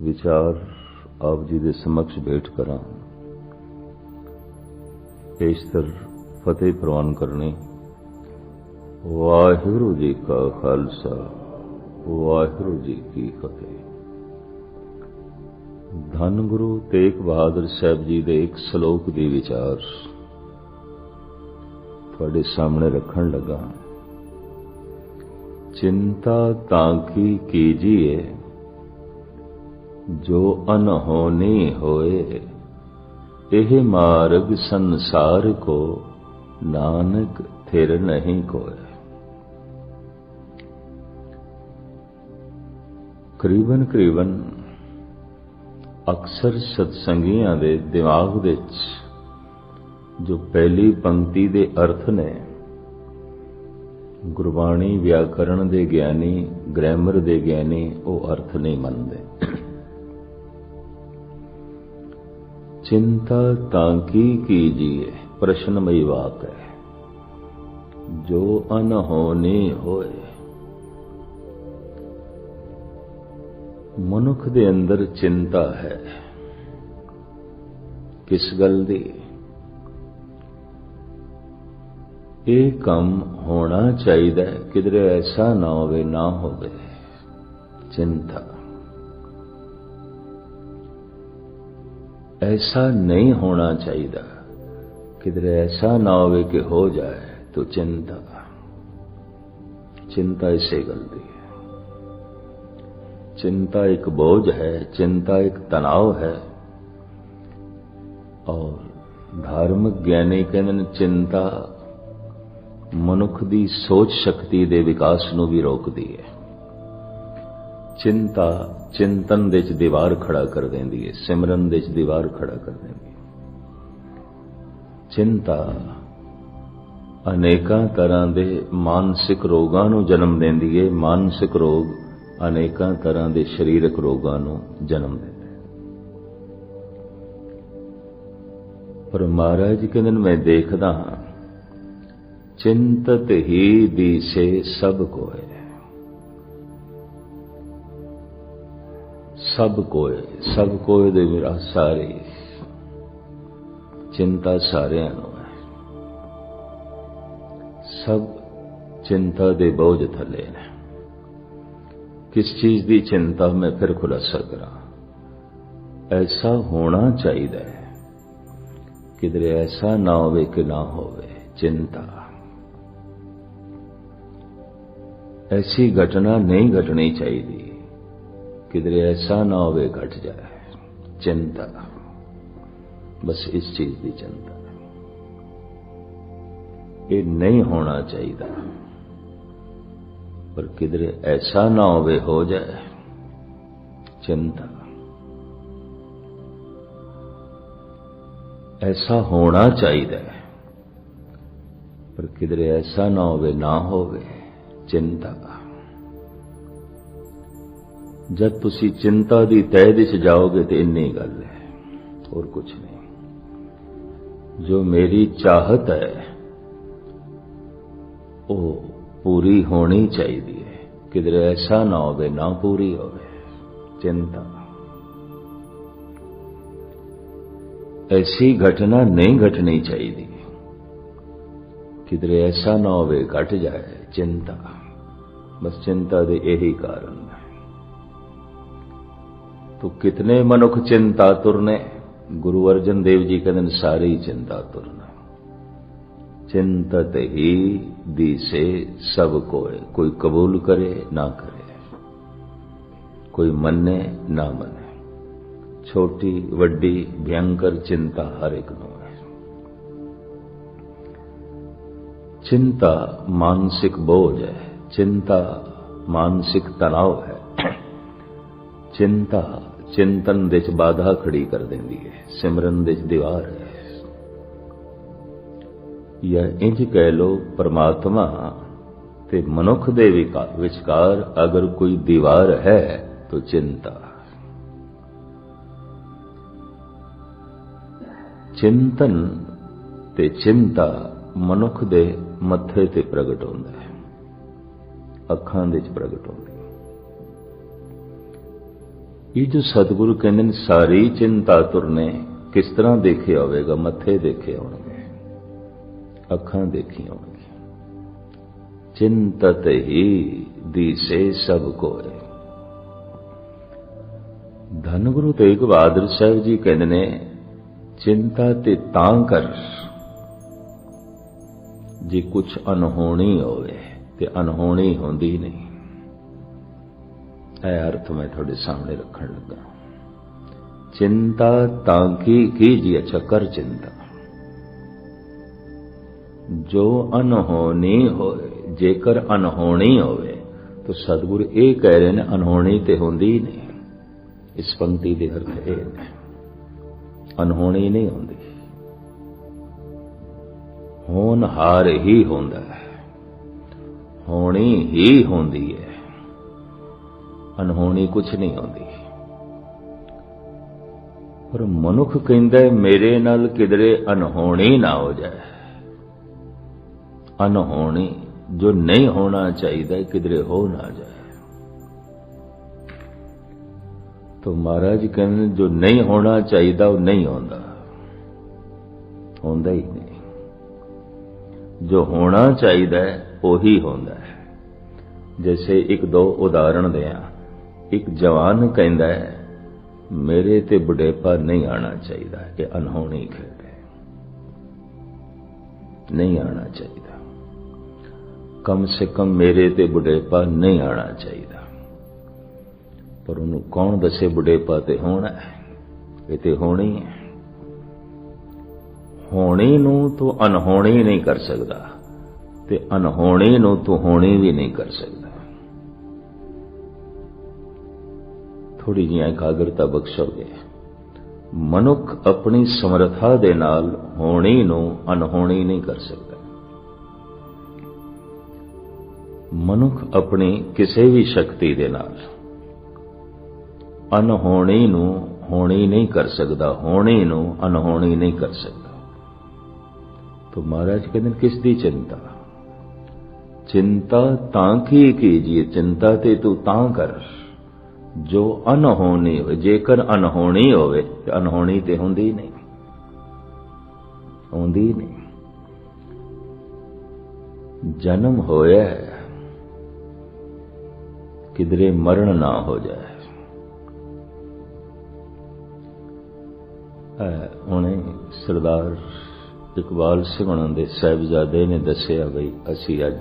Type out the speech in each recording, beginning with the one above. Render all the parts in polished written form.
विचार आप जी दे समक्ष भेंट करा। पेशतर फतेह प्रवान करने। वाहिगुरु जी का खालसा, वाहिगुरु जी की फतेह। धन गुरु तेग बहादुर साहब जी दे एक सलोक दी विचार तुहाडे सामने रखण लगा। चिंता ताकी कीजिए जो अनहोनी होए, एह मार्ग संसार को नानक थिर नहीं कोय। करीबन अक्सर सत्संगियां दे दिमाग विच जो पहली पंक्ति दे अर्थ ने, गुरबाणी व्याकरण दे ज्ञानी, ग्रामर दे ज्ञानी वो अर्थ नहीं मनते। चिंता ताकी कीजिए प्रश्नमयी वाक है, जो अनहोनी होए। मनुख दे अंदर चिंता है, किस गल दी? ये काम होना चाहिए, किधरे ऐसा ना होवे ना होवे। चिंता ऐसा नहीं होना चाहिए, किधरे ऐसा ना होवे कि हो जाए, तो चिंता चिंता इसे गलती है। चिंता एक बोझ है, चिंता एक तनाव है। और धार्मिक ज्ञानी कहते चिंता मनुख दी सोच शक्ति दे विकास नूं भी रोकदी है। चिंता चिंतन दे च दीवार खड़ा कर देंदी है, सिमरन दे च दीवार खड़ा कर देंदी है। चिंता अनेकां तरह दे मानसिक रोगां नूं जन्म देंदी है। मानसिक रोग अनेकां तरह दे शरीरक रोगां नूं जन्म देंदे। पर महाराज कहंदे मैं देखदा हां, चिंतत ही दिसे सब कोय। सब कोय दे मेरा सारे चिंता सारियां नूं है। सब चिंता दे बोझ थले ने। किस चीज की चिंता मैं फिर खुलासा करा। ऐसा होना चाहिए, किधरे ऐसा ना होवे कि ना होवे। चिंता ऐसी घटना नहीं घटनी चाहिए, किधरे ऐसा ना होवे घट जाए। चिंता बस इस चीज की चिंता, ये नहीं होना चाहिए, पर किधरे ऐसा ना होवे हो जाए। चिंता ऐसा होना चाहिए, पर किधरे ऐसा ना होवे ना होवे। चिंता जब तुसी चिंता दी तह दिश जाओगे तो इन्नी गल है, और कुछ नहीं। जो मेरी चाहत है वो पूरी होनी चाहिए, किधरे ऐसा ना होवे ना पूरी होवे। चिंता ऐसी घटना नहीं घटनी चाहिए, किधरे ऐसा ना होवे घट जाए। चिंता बस चिंता दे यही कारण है। तो कितने मनुख चिंतातुर ने? गुरु अर्जन देव जी कहते सारे ही चिंतातुर ने। चिंतत ही दिसे सब कोय। कोई कबूल करे ना करे, कोई मन्ने ना मने। छोटी वड्डी भयंकर चिंता हर एक नूं है। चिंता मानसिक बोझ है, चिंता मानसिक तनाव है। चिंता चिंतन दे च बाधा खड़ी कर देंदी है, सिमरन दे च दीवार है। या इंज कह लो, परमात्मा ते मनुख दे विचकार अगर कोई दीवार है तो चिंता। चिंतन ते चिंता मनुख दे मत्थे ते प्रगट होंदा है, अखां दे च प्रगट होंदी। ये जो सतगुरु कहते हैं सारी चिंता तुरने किस तरह देखे होवेगा, मत्थे देखे होंगे, अखां देखी होंगी। चिंतत ही दिसे सब कोय। धन गुरु तेग बहादुर साहब जी कहते ने चिंता ते तां कर जे कुछ अनहोनी होवे ते अनहोनी होंदी नहीं। यह अर्थ मैं थोड़े सामने रखन लगा। चिंता ताकि कीजिए, अच्छा कर चिंता। जो अनहोनी होए, जेकर अनहोनी होवे तो सतगुरु ये कह रहे हैं अनहोनी ते होंदी नहीं। इस पंक्ति के अर्थ ये अनहोनी नहीं होंदी, होनहार ही होंदा है, होनी ही होंदी है, अनहोनी कुछ नहीं होंदी। पर मनुख कहंदा मेरे नाल किधरे अनहोनी ना हो जाए। अनहोनी जो नहीं होना चाहिए किधरे हो ना जाए। तो महाराज कहते जो नहीं होना चाहिए वो नहीं होता, होंदा ही नहीं। जो होना चाहिए वो ही होंदा है। जैसे एक दो उदाहरण दें। एक जवान कहता है मेरे ते बुढ़ेपा नहीं आना चाहिए, ये अनहोनी खेल है, नहीं आना चाहिए। कम से कम मेरे ते बुढ़ेपा नहीं आना चाहिए। पर उन्होंने कौन दसे बुढ़ेपा ते होना है, ये ते होनी है। होनी नू तो अनहोनी नहीं कर सकता, ते अनहोनी नू तो होनी भी नहीं कर सकता। थोड़ी जी एकाग्रता बख्शोगे। मनुख अपनी समर्था दे नाल होनी नू अनहोनी नहीं कर सकता। मनुख अपनी किसी भी शक्ति दे नाल अनहोनी नू होनी नहीं कर सकता, होनी नू अनहोनी नहीं कर सकता। तो महाराज कहते किस दी चिंता? चिंता तां की कीजिए, चिंता ते तू तां कर जो अनहोनी हो। जेकर अनहोनी होवे तो अनहोनी ते होंदी नहीं, होंदी नहीं। जन्म होया किधरे मरण ना हो जाए। उन्हें सरदार इकबाल सिंह उन्होंने दे साहिबजादे ने दसिया बई असी अज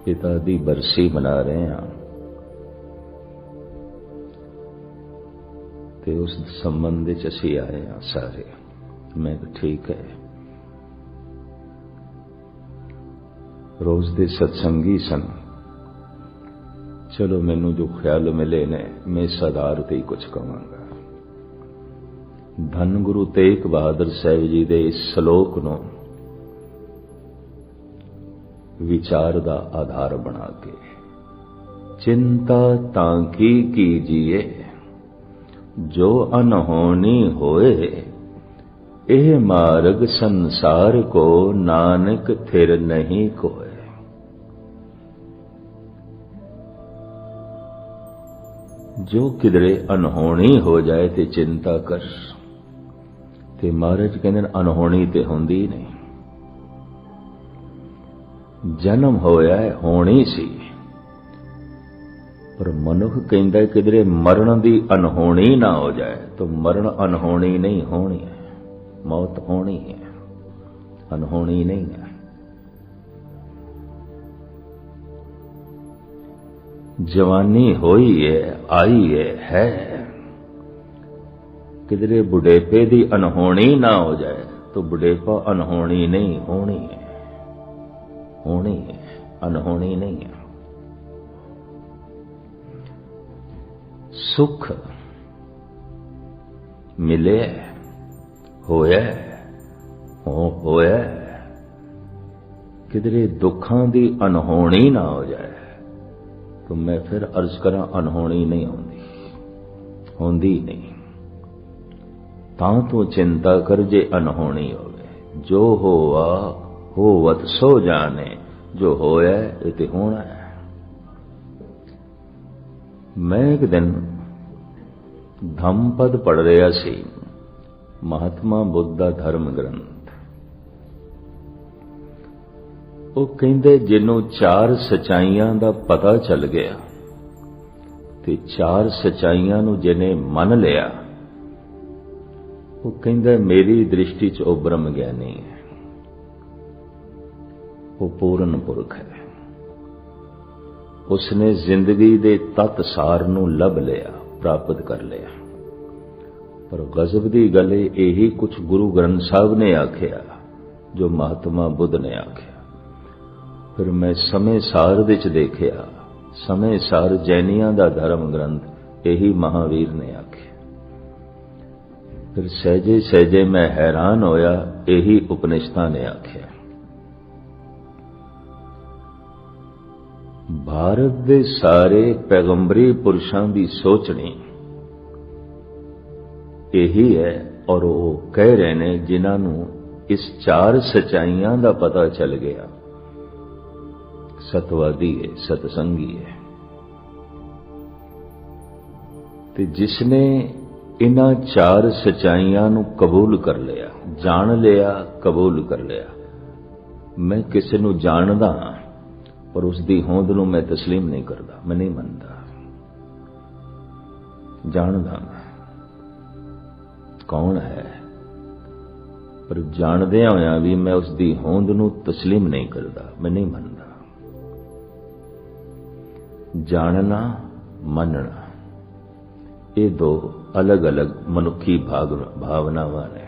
पिता दी बरसी मना रहे हैं ते उस संबंध च असी आए हैं सारे। मैं ठीक है, रोज दे सत्संगी सन। चलो मैनू जो ख्याल मिले ने मैं इस आधार ते ही कुछ कहूंगा। धन गुरु तेग बहादुर साहब जी दे इस श्लोक नूं विचार दा आधार बना के चिंता तां की कीजिए जो अनहोनी होए, एह मार्ग संसार को नानक थिर नहीं कोय। जो किधरे अनहोनी हो जाए ते चिंता कर। ते महाराज कहते अनहोनी ते होंदी नहीं। जन्म होया है होनी सी, पर मनुख कहता है किधरे मरण दी अनहोनी ना हो जाए तो मरण अनहोनी नहीं होनी है, मौत होनी है, अनहोनी नहीं है। जवानी होई है, आई है किधरे बुढ़ेपे दी अनहोनी ना हो जाए तो बुढ़ेपा अनहोनी नहीं होनी है, होनी है, अनहोनी नहीं है। सुख मिले होया किधरे दुखां दी अनहोनी ना हो जाए तो मैं फिर अर्ज करा अनहोनी नहीं होंदी, होंदी नहीं। तां तो चिंता कर जे अनहोनी होवे। जो होवा होवत सो जाने, जो होया ये ते होना है। मैं एक दिन ਧੰਮਪਦ ਪੜ੍ਹ ਰਿਹਾ ਸੀ, ਮਹਾਤਮਾ ਬੁੱਧ ਦਾ ਧਰਮ ਗ੍ਰੰਥ। ਉਹ ਕਹਿੰਦੇ ਜਿਹਨੂੰ 4 ਸਚਾਈਆਂ ਦਾ ਪਤਾ ਚੱਲ ਗਿਆ ਤੇ 4 ਸਚਾਈਆਂ ਨੂੰ ਜਿਹਨੇ ਮੰਨ ਲਿਆ, ਉਹ ਕਹਿੰਦਾ ਮੇਰੀ ਦ੍ਰਿਸ਼ਟੀ 'ਚ ਉਹ ਬ੍ਰਹਮ ਗਿਆਨੀ ਹੈ, ਉਹ ਪੂਰਨ ਪੁਰਖ ਹੈ। ਉਸਨੇ ਜ਼ਿੰਦਗੀ ਦੇ ਤੱਤ ਸਾਰ ਨੂੰ ਲੱਭ ਲਿਆ, ਪ੍ਰਾਪਤ ਕਰ ਲਿਆ। ਪਰ ਗਜ਼ਬ ਦੀ ਗੱਲ ਇਹੀ ਕੁਝ ਗੁਰੂ ਗ੍ਰੰਥ ਸਾਹਿਬ ਨੇ ਆਖਿਆ ਜੋ ਮਹਾਤਮਾ ਬੁੱਧ ਨੇ ਆਖਿਆ। ਫਿਰ ਮੈਂ ਸਮੇਂ ਸਾਰ ਵਿੱਚ ਦੇਖਿਆ, ਸਮੇਂ ਸਾਰ ਜੈਨੀਆਂ ਦਾ ਧਰਮ ਗ੍ਰੰਥ ਇਹੀ ਮਹਾਵੀਰ ਨੇ ਆਖਿਆ। ਫਿਰ ਸਹਿਜੇ ਸਹਿਜੇ ਮੈਂ ਹੈਰਾਨ ਹੋਇਆ, ਇਹੀ ਉਪਨਿਸ਼ਦਾਂ ਨੇ ਆਖਿਆ। ਭਾਰਤ ਦੇ ਸਾਰੇ ਪੈਗੰਬਰੀ ਪੁਰਸ਼ਾਂ ਦੀ ਸੋਚਣੀ ਇਹੀ ਹੈ, ਔਰ ਉਹ ਕਹਿ ਰਹੇ ਨੇ ਜਿਨ੍ਹਾਂ ਨੂੰ ਇਸ 4 ਸਚਾਈਆਂ ਦਾ ਪਤਾ ਚੱਲ ਗਿਆ, ਸਤਵਾਦੀ ਹੈ, ਸਤਸੰਗੀ ਹੈ। ਤੇ ਜਿਸਨੇ ਇਹਨਾਂ 4 ਸਚਾਈਆਂ ਨੂੰ ਕਬੂਲ ਕਰ ਲਿਆ, ਜਾਣ ਲਿਆ, ਕਬੂਲ ਕਰ ਲਿਆ। ਮੈਂ ਕਿਸੇ ਨੂੰ ਜਾਣਦਾ ਹਾਂ ਪਰ ਉਸ ਦੀ ਹੋਂਦ ਨੂੰ ਮੈਂ ਤਸਲੀਮ ਨਹੀਂ ਕਰਦਾ, ਮੈਂ ਨਹੀਂ ਮੰਨਦਾ। ਜਾਣਦਾ ਮੈਂ ਕੌਣ ਹੈ, ਪਰ ਜਾਣਦਿਆਂ ਹੋਇਆਂ ਵੀ ਮੈਂ ਉਸ ਦੀ ਹੋਂਦ ਨੂੰ ਤਸਲੀਮ ਨਹੀਂ ਕਰਦਾ, ਮੈਂ ਨਹੀਂ ਮੰਨਦਾ। ਜਾਣਨਾ, ਮੰਨਣਾ, ਇਹ 2 ਅਲੱਗ-ਅਲੱਗ ਮਨੁੱਖੀ ਭਾਵਨਾਵਾਂ ਨੇ।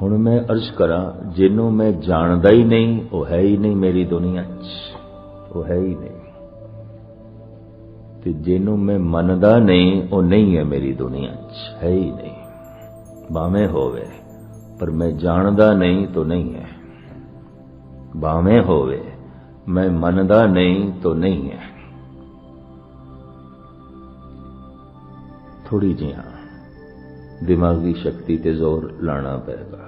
ਹੁਣ ਮੈਂ ਅਰਜ਼ ਕਰਾਂ, ਜਿਹਨੂੰ ਮੈਂ ਜਾਣਦਾ ਹੀ ਨਹੀਂ, ਉਹ ਹੈ ਹੀ ਨਹੀਂ ਮੇਰੀ ਦੁਨੀਆ 'ਚ, ਉਹ ਹੈ ਹੀ ਨਹੀਂ। ਤੇ ਜਿਹਨੂੰ ਮੈਂ ਮੰਨਦਾ ਨਹੀਂ, ਉਹ ਨਹੀਂ ਹੈ ਮੇਰੀ ਦੁਨੀਆ 'ਚ, ਹੈ ਹੀ ਨਹੀਂ। ਭਾਵੇਂ ਹੋਵੇ, ਪਰ ਮੈਂ ਜਾਣਦਾ ਨਹੀਂ ਤਾਂ ਨਹੀਂ ਹੈ। ਭਾਵੇਂ ਹੋਵੇ, ਮੈਂ ਮੰਨਦਾ ਨਹੀਂ ਤਾਂ ਨਹੀਂ ਹੈ। ਥੋੜੀ ਜਿਹਾ ਦਿਮਾਗੀ ਸ਼ਕਤੀ ਤੇ ਜ਼ੋਰ ਲਾਣਾ ਪਏਗਾ।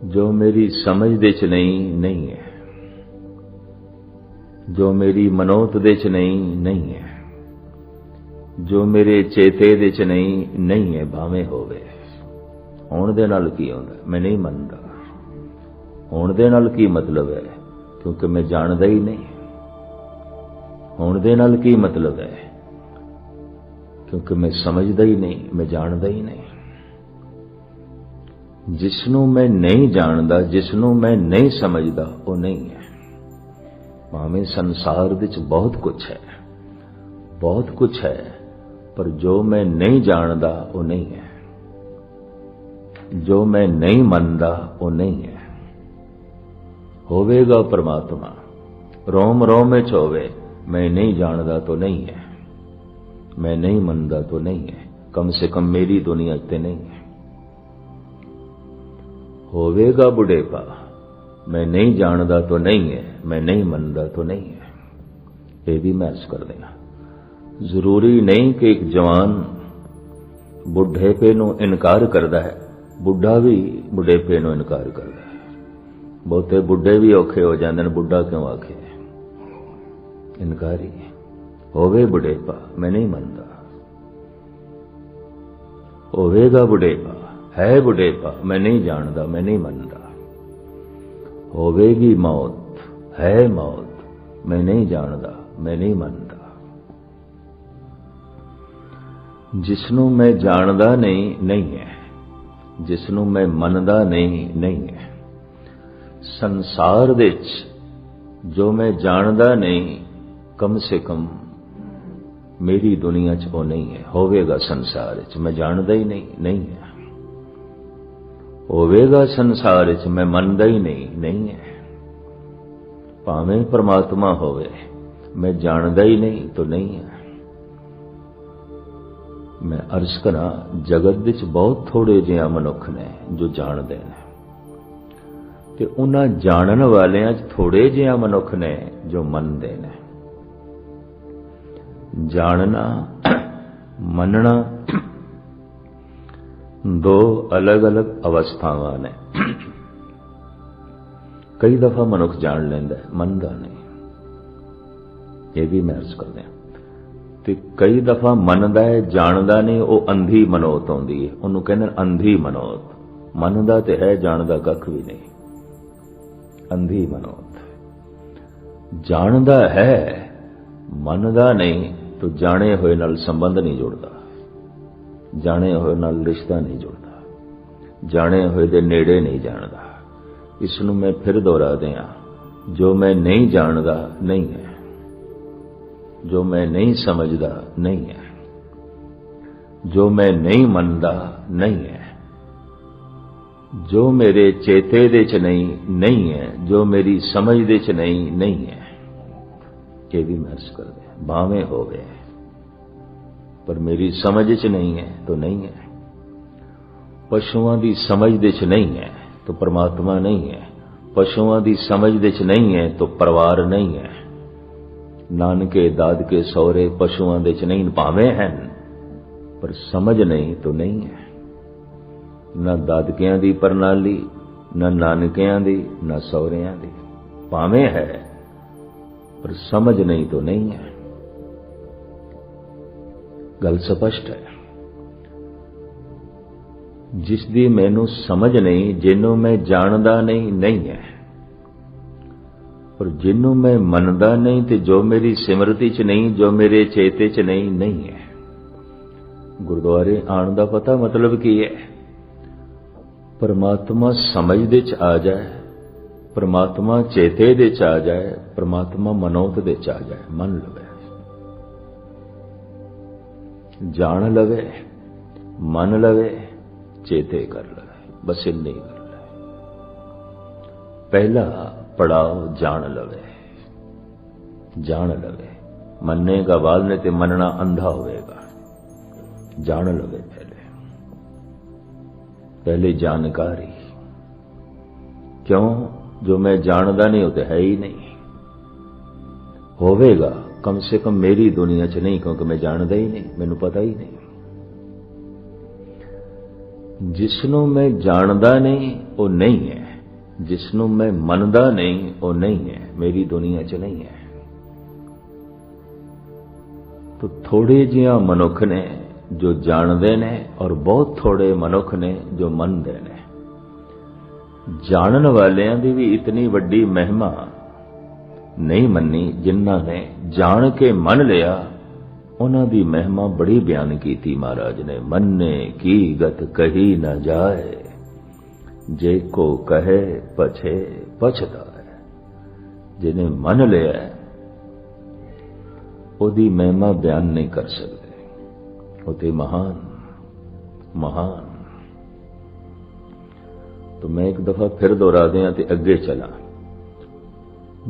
ਜੋ ਮੇਰੀ ਸਮਝ ਦੇ 'ਚ ਨਹੀਂ, ਨਹੀਂ ਹੈ। ਜੋ ਮੇਰੀ ਮਨੋਤ ਦੇ 'ਚ ਨਹੀਂ, ਨਹੀਂ ਹੈ। ਜੋ ਮੇਰੇ ਚੇਤੇ ਦੇ 'ਚ ਨਹੀਂ, ਨਹੀਂ ਹੈ। ਭਾਵੇਂ ਹੋਵੇ। ਹੋਣ ਦੇ ਨਾਲ ਕੀ ਹੁੰਦਾ? ਮੈਂ ਨਹੀਂ ਮੰਨਦਾ। ਹੋਣ ਦੇ ਨਾਲ ਕੀ ਮਤਲਬ ਹੈ? ਕਿਉਂਕਿ ਮੈਂ ਜਾਣਦਾ ਹੀ ਨਹੀਂ। ਹੋਣ ਦੇ ਨਾਲ ਕੀ ਮਤਲਬ ਹੈ? ਕਿਉਂਕਿ ਮੈਂ ਸਮਝਦਾ ਹੀ ਨਹੀਂ, ਮੈਂ ਜਾਣਦਾ ਹੀ ਨਹੀਂ। ਜਿਸ ਨੂੰ ਮੈਂ ਨਹੀਂ ਜਾਣਦਾ, ਜਿਸ ਨੂੰ ਮੈਂ ਨਹੀਂ ਸਮਝਦਾ, ਉਹ ਨਹੀਂ ਹੈ। ਭਾਵੇਂ ਸੰਸਾਰ ਵਿੱਚ ਬਹੁਤ ਕੁਝ ਹੈ, ਬਹੁਤ ਕੁਝ ਹੈ, ਪਰ ਜੋ ਮੈਂ ਨਹੀਂ ਜਾਣਦਾ ਉਹ ਨਹੀਂ ਹੈ। ਜੋ ਮੈਂ ਨਹੀਂ ਮੰਨਦਾ ਉਹ ਨਹੀਂ ਹੈ। ਹੋਵੇਗਾ ਪਰਮਾਤਮਾ, ਰੋਮ ਰੋਮ ਵਿੱਚ ਹੋਵੇ। ਮੈਂ ਨਹੀਂ ਜਾਣਦਾ ਤਾਂ ਨਹੀਂ ਹੈ, मैं नहीं मनदा तो नहीं है। कम से कम मेरी दुनिया ते नहीं है। होवेगा बुढ़ेपा, मैं नहीं जानदा तो नहीं है, मैं नहीं मनदा तो नहीं है। ये भी मैं अर्ज कर देना। जरूरी नहीं कि एक जवान बुढ़ेपे नूं इनकार करदा है, बुढ़ा भी बुढ़ेपे नूं इनकार करदा है। बहुते बुढ़े भी औखे हो जांदे ने, बुढ़ा क्यों आखे? इनकारी होवे बुढ़ेपा, मैं नहीं मनदा। होवेगा बुढ़ेपा, है बुढ़ेपा, मैं नहीं जानदा, मैं नहीं मनदा। होवेगी मौत, है मौत, मैं नहीं जानदा, मैं नहीं मनदा। जिसनों मैं जानदा नहीं, नहीं है। जिसनों मैं मनदा नहीं, नहीं है। संसार विच जो मैं जानदा नहीं, कम से कम मेरी दुनिया च वो नहीं है। होवेगा संसार च, मैं जानदा ही नहीं, नहीं है। होवेगा संसार च, मैं मनदा ही नहीं, नहीं है। भावें परमात्मा होवे, मैं जानदा ही नहीं तो नहीं है। मैं अर्ज करा, जगत विच बहुत थोड़े जिहा मनुख ने जो जानदे ने, ते उन्हां जानन वालियां च थोड़े जिहा मनुख ने जो मनदे ने। जानना, मनना दो अलग अलग अवस्थावां ने। कई दफा मनुख जान लेंदा है, मनदा नहीं। ये भी मैं अर्ज कर दिया। ਤੇ ਕਈ ਦਫਾ ਮੰਨਦਾ ਹੈ, ਜਾਣਦਾ ਨਹੀਂ, ਉਹ ਅੰਧੀ ਮਨੋਤ ਆਉਂਦੀ ਹੈ। ਉਹਨੂੰ ਕਹਿੰਦੇ ਅੰਧੀ ਮਨੋਤ। ਮੰਨਦਾ ਤੇ ਹੈ, ਜਾਣਦਾ ਕੱਖ ਵੀ ਨਹੀਂ, ਅੰਧੀ ਮਨੋਤ। ਜਾਣਦਾ ਹੈ, ਮੰਨਦਾ ਨਹੀਂ, ਤਾਂ ਜਾਣੇ ਹੋਏ ਨਾਲ ਸੰਬੰਧ ਨਹੀਂ ਜੁੜਦਾ, ਜਾਣੇ ਹੋਏ ਨਾਲ ਰਿਸ਼ਤਾ ਨਹੀਂ ਜੁੜਦਾ, ਜਾਣੇ ਹੋਏ ਦੇ ਨੇੜੇ ਨਹੀਂ ਜਾਣਦਾ। ਇਸ ਨੂੰ ਮੈਂ ਫਿਰ ਦੁਹਰਾ ਦਿਆਂ, ਜੋ ਮੈਂ ਨਹੀਂ ਜਾਣਦਾ ਨਹੀਂ ਹੈ, ਜੋ ਮੈਂ ਨਹੀਂ ਸਮਝਦਾ ਨਹੀਂ ਹੈ, ਜੋ ਮੈਂ ਨਹੀਂ ਮੰਨਦਾ ਨਹੀਂ ਹੈ, ਜੋ ਮੇਰੇ ਚੇਤੇ ਦੇ ਚ ਨਹੀਂ ਹੈ, ਜੋ ਮੇਰੀ ਸਮਝ ਦੇ ਚ ਨਹੀਂ ਹੈ। ਇਹ ਵੀ ਮੈਂ ਅਰਜ਼ ਕਰਦੇ ਭਾਵੇਂ ਹੋਵੇ, ਪਰ ਮੇਰੀ ਸਮਝ ਚ ਨਹੀਂ ਹੈ ਤਾਂ ਨਹੀਂ ਹੈ। ਪਸ਼ੂਆਂ ਦੀ ਸਮਝ ਦੇ ਚ ਨਹੀਂ ਹੈ ਤਾਂ ਪਰਮਾਤਮਾ ਨਹੀਂ ਹੈ, ਪਸ਼ੂਆਂ ਦੀ ਸਮਝ ਦੇ ਚ ਨਹੀਂ ਹੈ ਤਾਂ ਪਰਿਵਾਰ ਨਹੀਂ ਹੈ। ਨਾਨਕੇ ਦਾਦਕੇ ਸਹੁਰੇ ਪਸ਼ੂਆਂ ਦੇ ਚ ਨਹੀਂ, ਭਾਵੇਂ ਹਨ, ਪਰ ਸਮਝ ਨਹੀਂ ਤਾਂ ਨਹੀਂ ਹੈ। ਨਾ ਦਾਦਕਿਆਂ ਦੀ ਪ੍ਰਣਾਲੀ, ਨਾ ਨਾਨਕਿਆਂ ਦੀ, ਨਾ ਸਹੁਰਿਆਂ ਦੀ, ਭਾਵੇਂ ਹੈ ਪਰ ਸਮਝ ਨਹੀਂ ਤਾਂ ਨਹੀਂ ਹੈ। ਗੱਲ ਸਪਸ਼ਟ ਹੈ। ਜਿਸ ਦੀ ਮੈਨੂੰ ਸਮਝ ਨਹੀਂ, ਜਿਹਨੂੰ ਮੈਂ ਜਾਣਦਾ ਨਹੀਂ ਹੈ, ਪਰ ਜਿਹਨੂੰ ਮੈਂ ਮੰਨਦਾ ਨਹੀਂ ਤੇ ਜੋ ਮੇਰੀ ਸਿਮਰਤੀ ਚ ਨਹੀਂ, ਜੋ ਮੇਰੇ ਚੇਤੇ ਚ ਨਹੀਂ ਹੈ। ਗੁਰਦੁਆਰੇ ਆਉਣ ਦਾ ਪਤਾ ਮਤਲਬ ਕੀ ਹੈ? परमात्मा समझ दे च आ जाए, परमात्मा चेते दे च आ जाए, परमात्मा मनोत दे च आ जाए, मन लवे, जान लवे, मन लवे, चेते कर लवे, बस इन्नी कर ले। पहला पड़ाव जान लवे, जान लवे। मन्नेगा बाद ने ते मनना अंधा होएगा। जान लवे पहले जानकारी। क्यों? जो मैं जानदा नहीं होते है ही नहीं, होवेगा कम से कम मेरी दुनिया च नहीं, क्योंकि मैं जानदा ही नहीं, मैनू पता ही नहीं। जिसनों मैं जानदा नहीं वो नहीं है, जिसनों मैं मनदा नहीं वो नहीं है, मेरी दुनिया च नहीं है। तो थोड़े जिहा मनुख ने जो जानते ने और बहुत थोड़े मनुख ने जो मनते ने। जानन वालियां दी भी इतनी वड्डी महिमा नहीं मन्नी, जिन्हां ने जान के मन लिया उन्हां दी महिमा बड़ी बयान की थी महाराज ने। मन्ने की गत कही न जाए, जे को कहे पछे पछताए। जिन्हें मन लिया ओदी महिमा बयान नहीं कर सकते। होते महान महान। तो मैं एक दफा फिर दोहरा दिया ते अगे चला।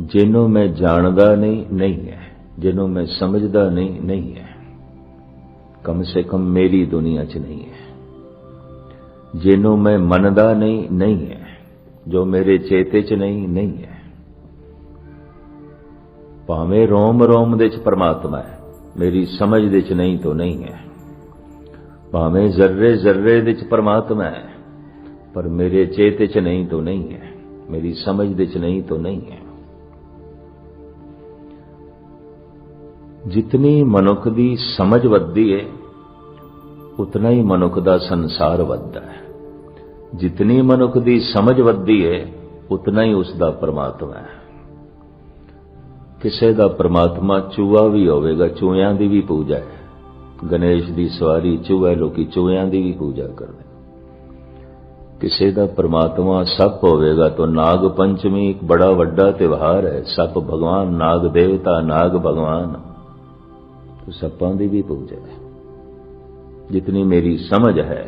जिन्हों मैं जानदा नहीं है, जिन्हों मैं समझदा नहीं है, कम से कम मेरी दुनिया च नहीं है। जिन्हों मैं मनदा नहीं है, जो मेरे चेते च नहीं है। भावें रोम रोम दे च परमात्मा है, मेरी समझ दे च नहीं तो नहीं है। भावें जर्रे जर्रे दे च परमात्मा है, पर मेरे चेते च नहीं तो नहीं है, मेरी समझ दे च नहीं तो नहीं है। जितनी मनुख दी समझ वधदी है उतना ही मनुख दा संसार वधदा है। जितनी मनुख दी समझ वधदी है उतना ही उसका परमात्मा है। किसे दा परमात्मा चूहा भी होवेगा, चूहियां दी भी पूजा है। गणेश दी सवारी चूहा, लोकी चूहियां दी भी पूजा करते। किसी का परमात्मा सप होवेगा तो नाग पंचमी एक बड़ा वड्डा त्योहार है। सप भगवान, नाग देवता, नाग भगवान, तो सपां दी भी पूजा है। जितनी मेरी समझ है,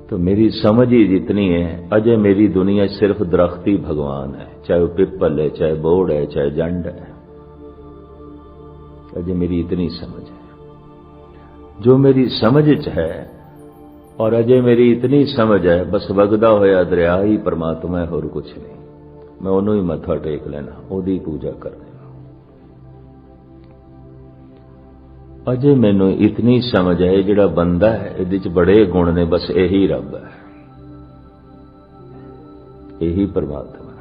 तो मेरी समझ ही जितनी है, अजय मेरी दुनिया सिर्फ दरख्ती भगवान है, चाहे वो पिपल है, चाहे बोड़ है, चाहे जंड है। अजय मेरी इतनी समझ है। जो मेरी समझ च है, और अजय मेरी इतनी समझ है, बस वगदा होया दरिया ही परमात्मा है, होर कुछ नहीं। मैं उन्होंने ही मत्था टेक लेना, ओदी पूजा कर देना। अजय मैनू इतनी समझ है, जिहड़ा बंदा है इहदे च बड़े गुण ने, बस यही रब है, यही परमात्मा।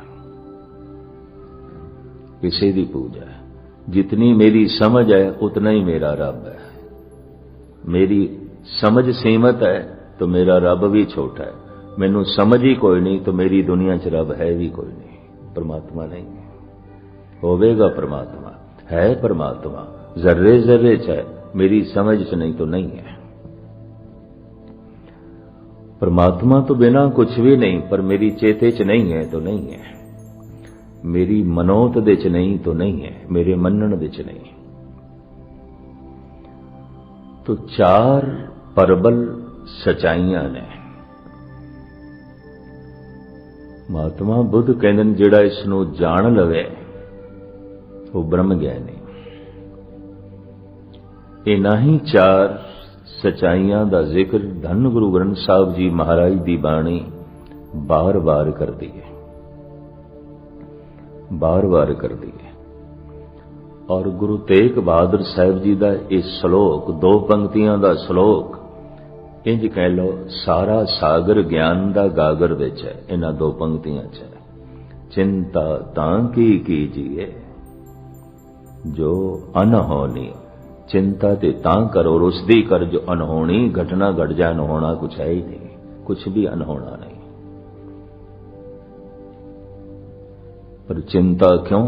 किसी दी पूजा है, जितनी मेरी समझ है उतना ही मेरा रब है। मेरी समझ सीमित है तो मेरा रब भी छोटा है। मैनू समझ ही कोई नहीं तो मेरी दुनिया च रब है भी कोई नहीं। परमात्मा नहीं है, होवेगा परमात्मा, है परमात्मा जर्रे जर्रे च है, मेरी समझ च नहीं तो नहीं है। परमात्मा तो बिना कुछ भी नहीं, पर मेरी चेते च नहीं है तो नहीं है, मेरी मनोत दे च नहीं तो नहीं है, मेरे मनन दे च नहीं। तो चार परबल सचाइयां ने। महात्मा बुद्ध कहते हैं जिहड़ा इसनूं जान लवे वो ब्रह्म ज्ञानी। इन्हां ही चार सचाइयां दा जिक्र धन गुरु ग्रंथ साहिब जी महाराज दी बाणी बार बार करदी है, बार बार करदी है। और गुरु तेग बहादुर साहिब जी दा इह श्लोक, दो पंक्तियां दा श्लोक, इंज कह लो सारा सागर ज्ञान दा गागर विच है। इन्हां दो पंक्तियां च है, चिंता तां की कीजिए जो अनहोनी। चिंता ते तां करो, रुसदी कर जो अनहोनी घटना घट जाए। अनहोना कुछ है ही नहीं, कुछ भी अनहोना नहीं। पर चिंता क्यों?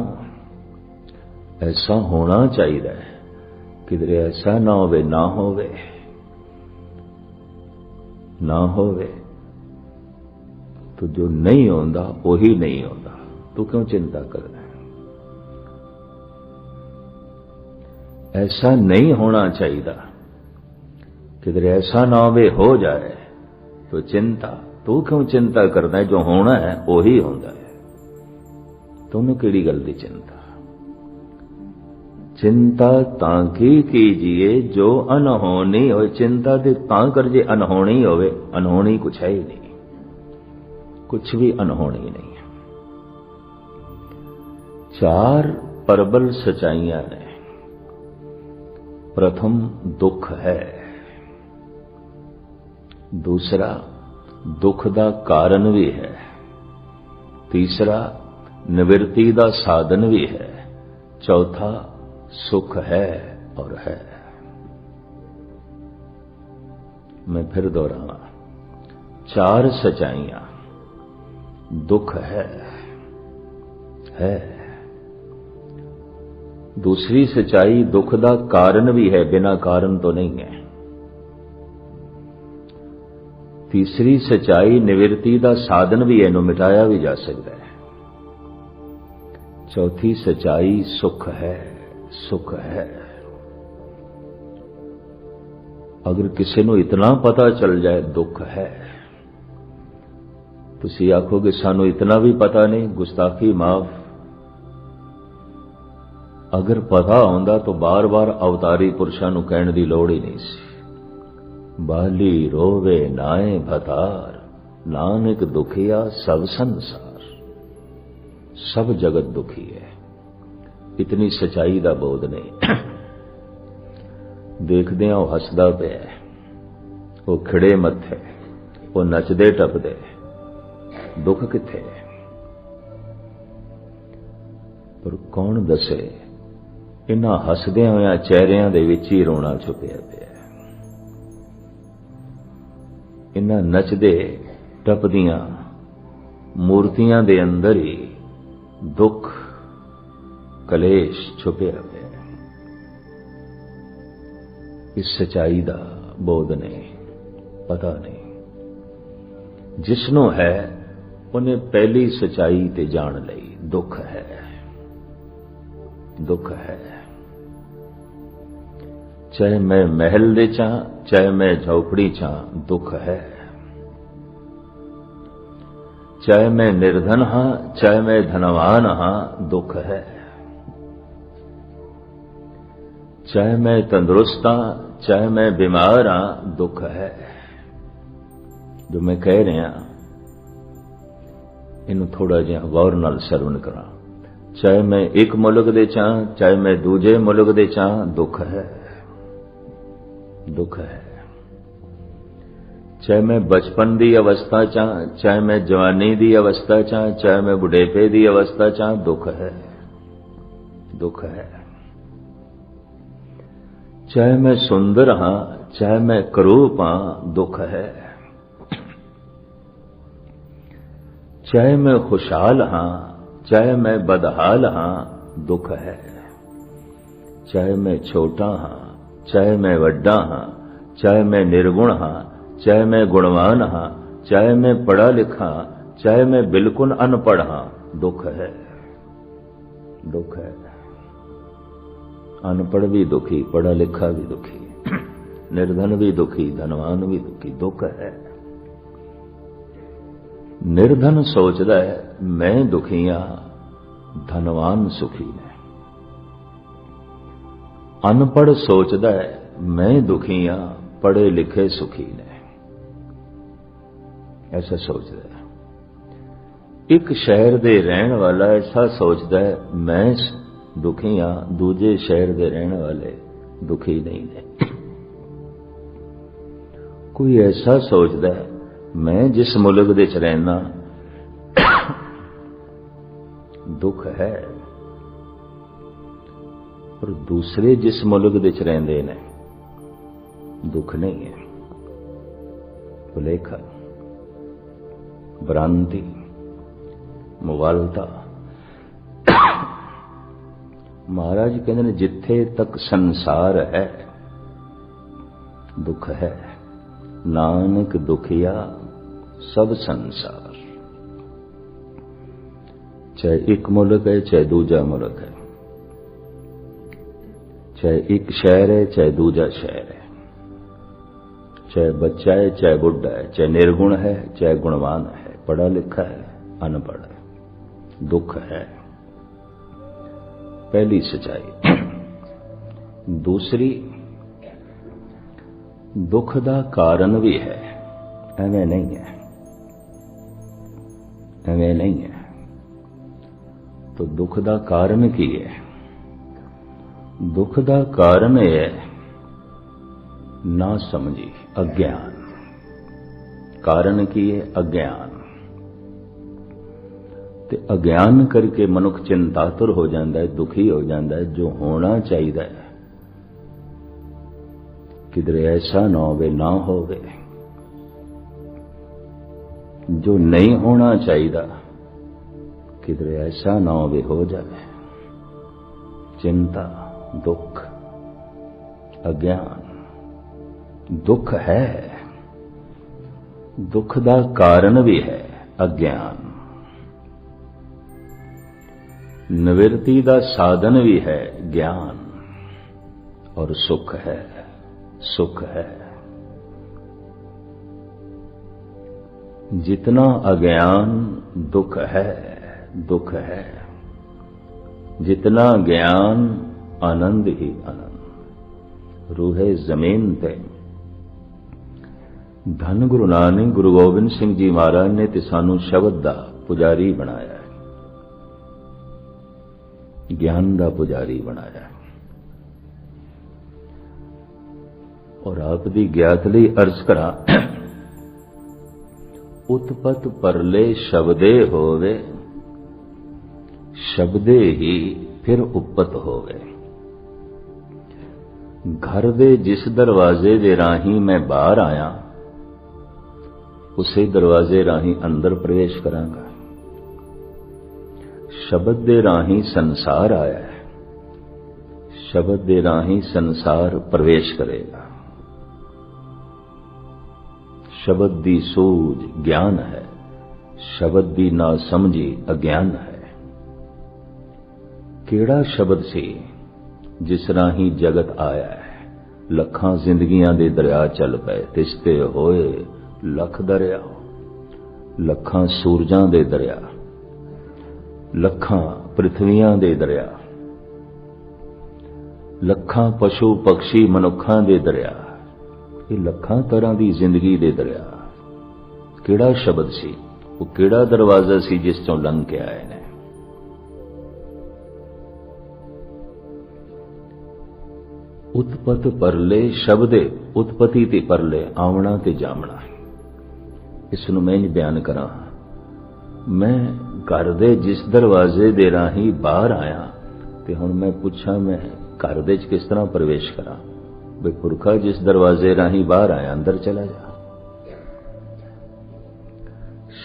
ऐसा होना चाहिए, किधरे ऐसा ना होवे ना होवे ना होवे। तो जो नहीं होता वही नहीं होता, तो क्यों चिंता करना है? ऐसा नहीं होना चाहिए, किधरे ऐसा ना होवे हो जाए तो चिंता, तू क्यों चिंता करना है? जो होना है वही होता है, तुम केड़ी गल दी चिंता? चिंता तांकी कीजिए जो अनहोनी हो। चिंता ते तां कर जे अनहोनी होवे, अनहोनी कुछ है ही नहीं, कुछ भी अनहोनी नहीं है। चार परबल सचाइयां ने। प्रथम दुख है, दूसरा दुख दा कारण भी है, तीसरा निवृत्ति दा साधन भी है, चौथा सुख है और है। मैं फिर दोहरावा, चार सच्चाइयां। दुख है, दूसरी सच्चाई दुख दा कारण भी है, बिना कारण तो नहीं है। तीसरी सच्चाई निवृत्ति दा साधन भी है, इन्हू मिटाया भी जा सकता है। चौथी सच्चाई सुख है, सुख है। अगर किसी को इतना पता चल जाए दुख है, तुसी आखोगे सानू इतना भी पता नहीं, गुस्ताखी माफ। अगर पता होंदा तो बार बार अवतारी पुरुषां नूं कहण दी लोड़ ही नहीं सी। बाली रोवे नाए भतार, नानक दुखिया सब संसार। सब जगत दुखी है, इतनी सच्चाई दा बोध नहीं। देखदे वो हसदा पिया, वो खिड़े मत्थे, वो नचदे टपदे, दुख किथे? पर कौन दसे इन्हां हसदियां होइयां चेहरियां दे विच ही रोना छुपिया पिया। इन्हां नचदे टपदियां मूर्तियां दे अंदर ही दुख कलेश छुपिया पिया। इस सच्चाई दा बोध नहीं, पता नहीं। जिसनों है उन्हें पहली सच्चाई ते जान लई, दुख है, दुख है। चाहे मैं महल दे चा, चाहे मैं झोपड़ी चा, दुख है। चाहे मैं निर्धन हां, चाहे मैं धनवान हां, दुख है। चाहे मैं तंदुरुस्त हां, चाहे मैं बीमार हां, दुख है। जो मैं कह रहा इन्हू थोड़ा जिहा गौर नाल सरवण करा। चाहे मैं एक मुल्क दे चा, चाहे मैं दूजे मुल्क दे चा, दुख है, दुख है। चाहे मैं बचपन दी अवस्था चा, चाहे मैं जवानी दी अवस्था चा, चाहे मैं बुढ़ेपे दी अवस्था चा, दुख है, दुख है। चाहे मैं सुंदर हाँ, चाहे मैं करूप हाँ, दुख है। चाहे मैं खुशहाल हाँ, चाहे मैं बदहाल हाँ, दुख है। चाहे मैं छोटा हाँ, चाहे मैं वड्डा हाँ, चाहे मैं निर्गुण हाँ, चाहे मैं गुणवान हाँ, चाहे मैं पढ़ा लिखा, चाहे मैं बिल्कुल अनपढ़ हाँ, दुख है। दुख है। अनपढ़ भी दुखी, पढ़ा लिखा भी दुखी, निर्धन भी दुखी, धनवान भी दुखी, दुख है। निर्धन सोचदा है मैं दुखियां, धनवान सुखी ने। अनपढ़ सोचदा है मैं दुखियां, पढ़े लिखे सुखी ने। ऐसा सोचदा है। एक शहर दे रहन वाला ऐसा सोचदा है मैं दुखी हाँ, दूजे शहर दे रहने वाले दुखी नहीं ने। कोई ऐसा सोचदा है मैं जिस मुल्क दे च रहना दुख है, पर दूसरे जिस मुल्क दे च रहिंदे ने दुख नहीं है। भुलेखा, भ्रांति, मुगालता। महाराज कहते हैं जिथे तक संसार है दुख है, नानक दुखिया सब संसार। चाहे एक मुल्क है, चाहे दूजा मुल्क है, चाहे एक शहर है, चाहे दूजा शहर है, चाहे बच्चा है, चाहे बुढ़ा है, चाहे निर्गुण है, चाहे गुणवान है, पढ़ा लिखा है, अनपढ़ है, दुख है। पहली सच्चाई। दूसरी, दुख दा कारण भी है, एवें नहीं है, एवें नहीं है। तो दुख दा कारण की है? दुख दा कारण है ना समझी, अज्ञान। कारण की है? अज्ञान। ते अज्ञान करके मनुख चिंतातुर हो जाता है, दुखी हो जाता है। जो होना चाहिए किधरे ऐसा ना होवे, ना होवे। जो नहीं होना चाहिए किधरे ऐसा ना होवे, हो जाए। चिंता, दुख, अज्ञान। दुख है, दुख दा कारण भी है अज्ञान। निवृत्ति दा साधन भी है ज्ञान। और सुख है, सुख है। जितना अज्ञान दुख है, दुख है। जितना ज्ञान आनंद ही आनंद। रूहे जमीन ते धन गुरु नानक गुरु गोबिंद सिंह जी महाराज ने ते सानू शब्द दा पुजारी बनाया है, ज्ञान दा पुजारी बनाया है। और आप दी ज्ञात लई अर्ज करा, उत्पत परले शब्दे होवे, शब्दे ही फिर उपत होवे। घर दे जिस दरवाजे दे राही मैं बाहर आया, उसे दरवाजे राही अंदर प्रवेश करांगा। शब्द दे राही संसार आया है, शब्द दे राही संसार प्रवेश करेगा। शब्द दी सूझ ज्ञान है, शब्द दी ना समझी अज्ञान है। केड़ा शब्द सी जिस राही जगत आया है। लखां जिंदगियां दे दरिया चल पे, तिसते होए लख दरिया। लखां सूरजां दे दरिया, लखां पृथ्वियां दे दरिया, लखां पशु पक्षी मनुखां दे दरिया। ये लखां तरह की जिंदगी दे दरिया। केड़ा शब्द सी, वो केड़ा दरवाजा सी जिस चों लंघ के आए ने। उत्पत परले शब्दे, उत्पत्ति ते परले, आवना ते जामना। इसनूं मैं इंज बयान करा, मैं घर दे जिस दरवाजे दे राही बाहर आया ते हुण मैं पुछां मैं घर दे च किस तरह प्रवेश करा। वे पुरखा जिस दरवाजे राही बाहर आया अंदर चला जा।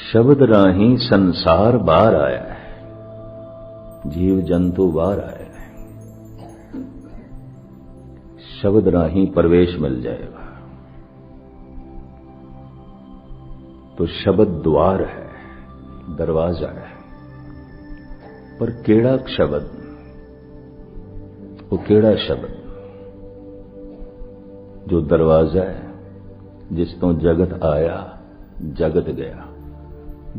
शब्द राही संसार बाहर आया है, जीव जंतु बाहर आया है। शब्द राही प्रवेश मिल जाएगा तो शब्द द्वार है, दरवाजा है। पर केड़ा शब्द, वो केड़ा शब्द जो दरवाजा है, जिस तो जगत आया जगत गया।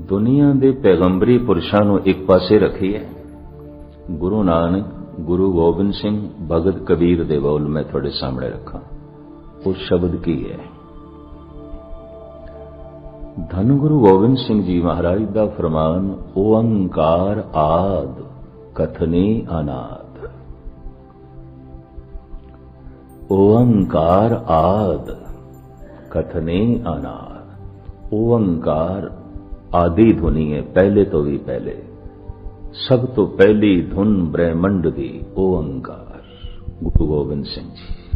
दुनिया दे पैगंबरी पुरुषां नूं एक पासे रखिए, गुरु नानक, गुरु गोबिंद सिंह, भगत कबीर दे बोल मैं थोड़े सामने रखा। वो शब्द की है। धन गुरु गोबिंद सिंह जी महाराज दा फरमान, ओंकार आद कथने अनाद। ओंकार आद कथने अनाद। ओंकार आदि धुनी है, पहले तो भी पहले, सब तो पहली धुन ब्रह्मंड दी ओंकार। गुरु गोबिंद सिंह जी।